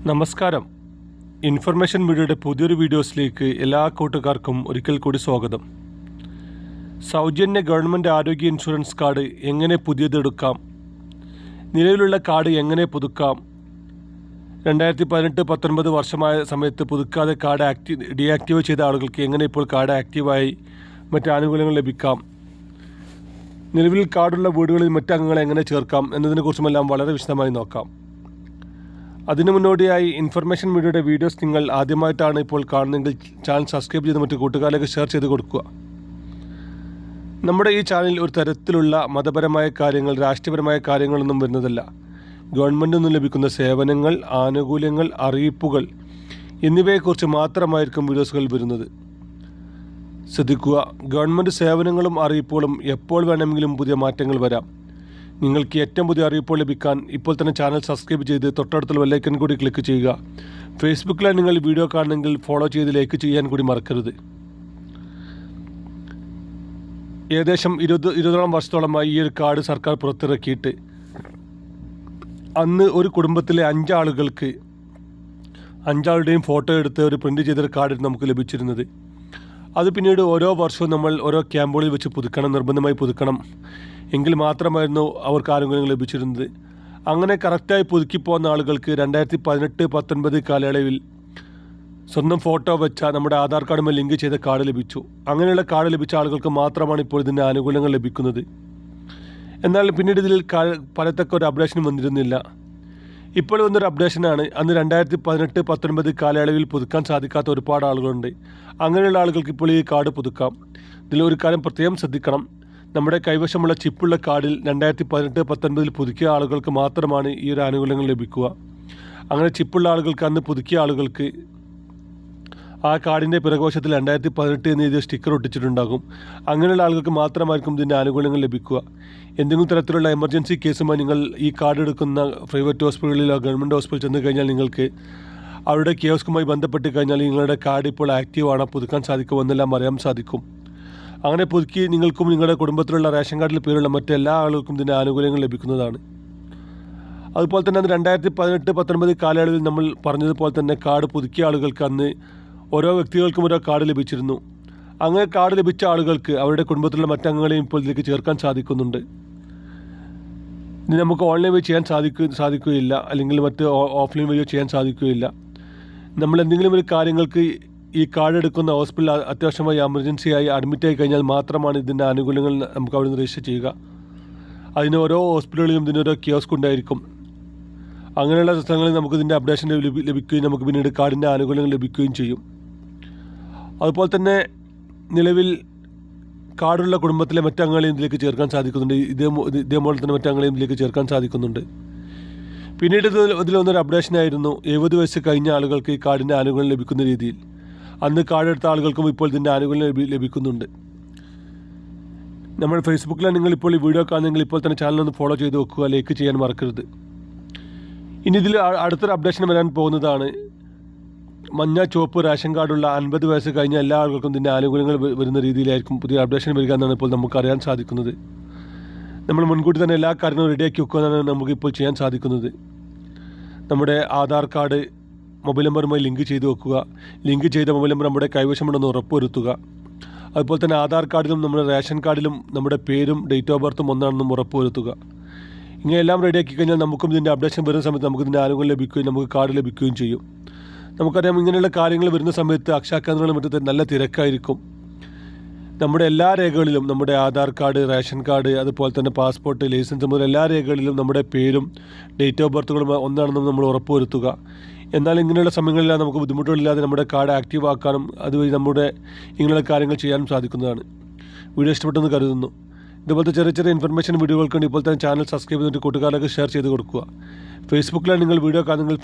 നമസ്കാരം. ഇൻഫർമേഷൻ മീഡിയയുടെ പുതിയൊരു വീഡിയോസിലേക്ക് എല്ലാ കൂട്ടുകാർക്കും ഒരിക്കൽ കൂടി സ്വാഗതം. സൗജന്യ ഗവൺമെൻറ് ആരോഗ്യ ഇൻഷുറൻസ് കാർഡ് എങ്ങനെ പുതിയതെടുക്കാം, നിലവിലുള്ള കാർഡ് എങ്ങനെ പുതുക്കാം, 2018-19 വർഷമായ സമയത്ത് പുതുക്കാതെ കാർഡ് ഡീആക്ടിവേറ്റ് ചെയ്ത ആളുകൾക്ക് എങ്ങനെ ഇപ്പോൾ കാർഡ് ആക്റ്റീവായി മറ്റ് ആനുകൂല്യങ്ങൾ ലഭിക്കാം, നിലവിൽ കാർഡുള്ള വീടുകളിൽ മറ്റ് അംഗങ്ങളെ എങ്ങനെ ചേർക്കാം എന്നതിനെക്കുറിച്ചുമെല്ലാം വളരെ വിശദമായി നോക്കാം. അതിനു മുന്നോടിയായി ഇൻഫർമേഷൻ മീഡിയയുടെ വീഡിയോസ് നിങ്ങൾ ആദ്യമായിട്ടാണ് ഇപ്പോൾ കാണുന്നതെങ്കിൽ ചാനൽ സബ്സ്ക്രൈബ് ചെയ്ത് മറ്റു കൂട്ടുകാരിലേക്ക് ഷെയർ ചെയ്ത് കൊടുക്കുക. നമ്മുടെ ഈ ചാനലിൽ ഒരു തരത്തിലുള്ള മതപരമായ കാര്യങ്ങൾ, രാഷ്ട്രീയപരമായ കാര്യങ്ങളൊന്നും വരുന്നതല്ല. ഗവൺമെൻറ്റിൽ നിന്നും ലഭിക്കുന്ന സേവനങ്ങൾ, ആനുകൂല്യങ്ങൾ, അറിയിപ്പുകൾ എന്നിവയെക്കുറിച്ച് മാത്രമായിരിക്കും വീഡിയോസുകൾ വരുന്നത്. ശ്രദ്ധിക്കുക, ഗവൺമെൻറ് സേവനങ്ങളും അറിയിപ്പുകളും എപ്പോൾ വേണമെങ്കിലും പുതിയ മാറ്റങ്ങൾ വരാം. നിങ്ങൾക്ക് ഏറ്റവും പുതിയ അറിയിപ്പോൾ ലഭിക്കാൻ ഇപ്പോൾ തന്നെ ചാനൽ സബ്സ്ക്രൈബ് ചെയ്ത് തൊട്ടടുത്തുള്ള ബെല്ലൈക്കൺ കൂടി ക്ലിക്ക് ചെയ്യുക. ഫേസ്ബുക്കിലാണ് നിങ്ങൾ വീഡിയോ കാണുന്നെങ്കിൽ ഫോളോ ചെയ്ത് ലൈക്ക് ചെയ്യാൻ കൂടി മറക്കരുത്. ഏകദേശം 20 വർഷത്തോളമായി ഈ ഒരു കാർഡ് സർക്കാർ പുറത്തിറക്കിയിട്ട് അന്ന് ഒരു കുടുംബത്തിലെ 5 ആളുകൾക്ക് 5 ആളുടെയും ഫോട്ടോ എടുത്ത് ഒരു പ്രിൻ്റ് ചെയ്തൊരു കാർഡ് നമുക്ക് ലഭിച്ചിരുന്നത്. അത് പിന്നീട് ഓരോ വർഷവും നമ്മൾ ഓരോ ക്യാമ്പുകളിൽ വെച്ച് പുതുക്കണം, നിർബന്ധമായി പുതുക്കണം എങ്കിൽ മാത്രമായിരുന്നു അവർക്ക് ആനുകൂല്യങ്ങൾ ലഭിച്ചിരുന്നത്. അങ്ങനെ കറക്റ്റായി പുതുക്കി പോകുന്ന ആളുകൾക്ക് 2018-19 കാലയളവിൽ സ്വന്തം ഫോട്ടോ വെച്ച നമ്മുടെ ആധാർ കാർഡുമായി ലിങ്ക് ചെയ്ത കാർഡ് ലഭിച്ചു. അങ്ങനെയുള്ള കാർഡ് ലഭിച്ച ആളുകൾക്ക് മാത്രമാണ് ഇപ്പോൾ ഇതിൻ്റെ ആനുകൂല്യങ്ങൾ ലഭിക്കുന്നത്. എന്നാൽ പിന്നീട് ഇതിൽ പറയത്തക്ക ഒരു അപ്ഡേഷനും വന്നിരുന്നില്ല. ഇപ്പോൾ വന്നൊരു അപ്ഡേഷനാണ്. അന്ന് 2018-19 കാലയളവിൽ പുതുക്കാൻ സാധിക്കാത്ത ഒരുപാട് ആളുകളുണ്ട്. അങ്ങനെയുള്ള ആളുകൾക്ക് ഇപ്പോൾ ഈ കാർഡ് പുതുക്കാം. ഇതിലൊരു കാര്യം പ്രത്യേകം ശ്രദ്ധിക്കണം. നമ്മുടെ കൈവശമുള്ള ചിപ്പുള്ള കാർഡിൽ 2018-19 പുതുക്കിയ ആളുകൾക്ക് മാത്രമാണ് ഈ ഒരു ആനുകൂല്യങ്ങൾ ലഭിക്കുക. അങ്ങനെ ചിപ്പുള്ള ആളുകൾക്ക്, അന്ന് പുതുക്കിയ ആളുകൾക്ക് ആ കാർഡിൻ്റെ പിറകുവശത്തിൽ 2018 എന്ന് എഴുതിയ സ്റ്റിക്കർ ഒട്ടിച്ചിട്ടുണ്ടാകും. അങ്ങനെയുള്ള ആളുകൾക്ക് മാത്രമായിരിക്കും ഇതിൻ്റെ ആനുകൂല്യങ്ങൾ ലഭിക്കുക. എന്തെങ്കിലും തരത്തിലുള്ള എമർജൻസി കേസുമായി നിങ്ങൾ ഈ കാർഡ് എടുക്കുന്ന പ്രൈവറ്റ് ഹോസ്പിറ്റലുകളിലോ ഗവൺമെൻറ് ഹോസ്പിറ്റലിൽ ചെന്ന് കഴിഞ്ഞാൽ നിങ്ങൾക്ക് അവരുടെ കിയോസ്കുമായി ബന്ധപ്പെട്ട് കഴിഞ്ഞാൽ നിങ്ങളുടെ കാർഡ് ഇപ്പോൾ ആക്റ്റീവാണ്, പുതുക്കാൻ സാധിക്കുമെന്നെല്ലാം അറിയാൻ സാധിക്കും. അങ്ങനെ പുതുക്കി നിങ്ങൾക്കും നിങ്ങളുടെ കുടുംബത്തിലുള്ള റേഷൻ കാർഡിൽ പേരുള്ള മറ്റെല്ലാ ആളുകൾക്കും ഇതിൻ്റെ ആനുകൂല്യങ്ങൾ ലഭിക്കുന്നതാണ്. അതുപോലെ തന്നെ അന്ന് 2018-19 കാലയളവിൽ നമ്മൾ പറഞ്ഞതുപോലെ തന്നെ കാർഡ് പുതുക്കിയ ആളുകൾക്ക് അന്ന് ഓരോ വ്യക്തികൾക്കും ഓരോ കാർഡ് ലഭിച്ചിരുന്നു. അങ്ങനെ കാർഡ് ലഭിച്ച ആളുകൾക്ക് അവരുടെ കുടുംബത്തിലുള്ള മറ്റംഗങ്ങളെയും ഇപ്പോൾ ഇതിലേക്ക് ചേർക്കാൻ സാധിക്കുന്നുണ്ട്. ഇനി നമുക്ക് ഓൺലൈൻ വഴി ചെയ്യാൻ സാധിക്കുകയില്ല, അല്ലെങ്കിൽ മറ്റ് ഓഫ്ലൈൻ വഴിയോ ചെയ്യാൻ സാധിക്കുകയില്ല. നമ്മൾ എന്തെങ്കിലും ഒരു കാര്യങ്ങൾക്ക് ഈ കാർഡ് എടുക്കുന്ന ഹോസ്പിറ്റലിൽ അത്യാവശ്യമായി എമർജൻസിയായി അഡ്മിറ്റായി കഴിഞ്ഞാൽ മാത്രമാണ് ഇതിൻ്റെ ആനുകൂല്യങ്ങൾ നമുക്ക് അവിടെ നിന്ന് രജിസ്റ്റർ ചെയ്യുക. അതിന് ഓരോ ഹോസ്പിറ്റലുകളിലും ഇതിനോരോ കിയോസ്ക് ഉണ്ടായിരിക്കും. അങ്ങനെയുള്ള സ്ഥലങ്ങളിൽ നമുക്ക് ഇതിൻ്റെ അപ്ഡേഷൻ ലഭിക്കുകയും നമുക്ക് പിന്നീട് കാർഡിൻ്റെ ആനുകൂല്യങ്ങൾ ലഭിക്കുകയും ചെയ്യും. അതുപോലെ തന്നെ നിലവിൽ കാർഡുള്ള കുടുംബത്തിലെ മറ്റംഗങ്ങളെയും ഇതിലേക്ക് ചേർക്കാൻ സാധിക്കുന്നുണ്ട്. ഇതേപോലെ തന്നെ മറ്റംഗങ്ങളെയും ഇതിലേക്ക് ചേർക്കാൻ സാധിക്കുന്നുണ്ട്. പിന്നീട് ഇതിലൊന്നൊരു അപ്ഡേഷനായിരുന്നു 70 വയസ്സ് കഴിഞ്ഞ ആളുകൾക്ക് ഈ കാർഡിൻ്റെ ആനുകൂല്യം ലഭിക്കുന്ന രീതിയിൽ. അന്ന് കാർഡ് എടുത്ത ആളുകൾക്കും ഇപ്പോൾ ഇതിൻ്റെ ആനുകൂല്യം ലഭിക്കുന്നുണ്ട്. നമ്മൾ ഫേസ്ബുക്കിലാണ് നിങ്ങൾ ഇപ്പോൾ ഈ വീഡിയോ കാണുന്നെങ്കിൽ ഇപ്പോൾ തന്നെ ചാനലൊന്ന് ഫോളോ ചെയ്ത് വെക്കുക, ലൈക്ക് ചെയ്യാൻ മറക്കരുത്. ഇനി ഇതിൽ അടുത്തൊരു അപ്ഡേഷൻ വരാൻ പോകുന്നതാണ്. മഞ്ഞ ചുവപ്പ് റേഷൻ കാർഡുള്ള 50 വയസ്സ് കഴിഞ്ഞ എല്ലാ ആളുകൾക്കും ഇതിൻ്റെ ആനുകൂല്യങ്ങൾ വരുന്ന രീതിയിലായിരിക്കും പുതിയ അപ്ഡേഷൻ വരിക എന്നാണ് ഇപ്പോൾ നമുക്ക് അറിയാൻ സാധിക്കുന്നത്. നമ്മൾ മുൻകൂട്ടി തന്നെ എല്ലാ കാര്യങ്ങളും റെഡിയാക്കി വെക്കുക എന്നാണ് നമുക്കിപ്പോൾ ചെയ്യാൻ സാധിക്കുന്നത്. നമ്മുടെ ആധാർ കാർഡ് മൊബൈൽ നമ്പറുമായി ലിങ്ക് ചെയ്ത് വെക്കുക. ലിങ്ക് ചെയ്ത മൊബൈൽ നമ്പർ നമ്മുടെ കൈവശമുണ്ടെന്ന് ഉറപ്പുവരുത്തുക. അതുപോലെ തന്നെ ആധാർ കാർഡിലും നമ്മുടെ റേഷൻ കാർഡിലും നമ്മുടെ പേരും ഡേറ്റ് ഓഫ് ബർത്തും ഒന്നാണെന്നും ഉറപ്പുവരുത്തുക. ഇങ്ങനെ എല്ലാം റെഡിയാക്കി കഴിഞ്ഞാൽ നമുക്കും ഇതിൻ്റെ അപ്ഡേഷൻ വരുന്ന സമയത്ത് നമുക്ക് ഇതിൻ്റെ ആനുകൂല്യം ലഭിക്കുകയും നമുക്ക് കാർഡ് ലഭിക്കുകയും ചെയ്യും. നമുക്കറിയാം, ഇങ്ങനെയുള്ള കാര്യങ്ങൾ വരുന്ന സമയത്ത് അക്ഷയ കേന്ദ്രങ്ങളും മറ്റും നല്ല തിരക്കായിരിക്കും. നമ്മുടെ എല്ലാ രേഖകളിലും, നമ്മുടെ ആധാർ കാർഡ്, റേഷൻ കാർഡ്, അതുപോലെ തന്നെ പാസ്പോർട്ട്, ലൈസൻസ് മുതൽ എല്ലാ രേഖകളിലും നമ്മുടെ പേരും ഡേറ്റ് ഓഫ് ബർത്തുകളും ഒന്നാണെന്നും നമ്മൾ ഉറപ്പുവരുത്തുക. എന്നാൽ ഇങ്ങനെയുള്ള സമയങ്ങളിലാണ് നമുക്ക് ബുദ്ധിമുട്ടുകളില്ലാതെ നമ്മുടെ കാർഡ് ആക്റ്റീവ് ആക്കാനും അതുവഴി നമ്മുടെ ഇങ്ങനെയുള്ള കാര്യങ്ങൾ ചെയ്യാനും സാധിക്കുന്നതാണ്. വീഡിയോ ഇഷ്ടപ്പെട്ടെന്ന് കരുതുന്നു. ഇതുപോലത്തെ ചെറിയ ചെറിയ ഇൻഫർമേഷൻ വീഡിയോകൾക്ക് ഇപ്പോൾ തന്നെ ചാനൽ സബ്സ്ക്രൈബ് ചെയ്തിട്ട് കൂട്ടുകാരിലേക്ക് ഷെയർ ചെയ്ത് കൊടുക്കുക. ഫേസ്ബുക്കിലാണ് നിങ്ങൾ വീഡിയോ കാണുന്നെങ്കിൽ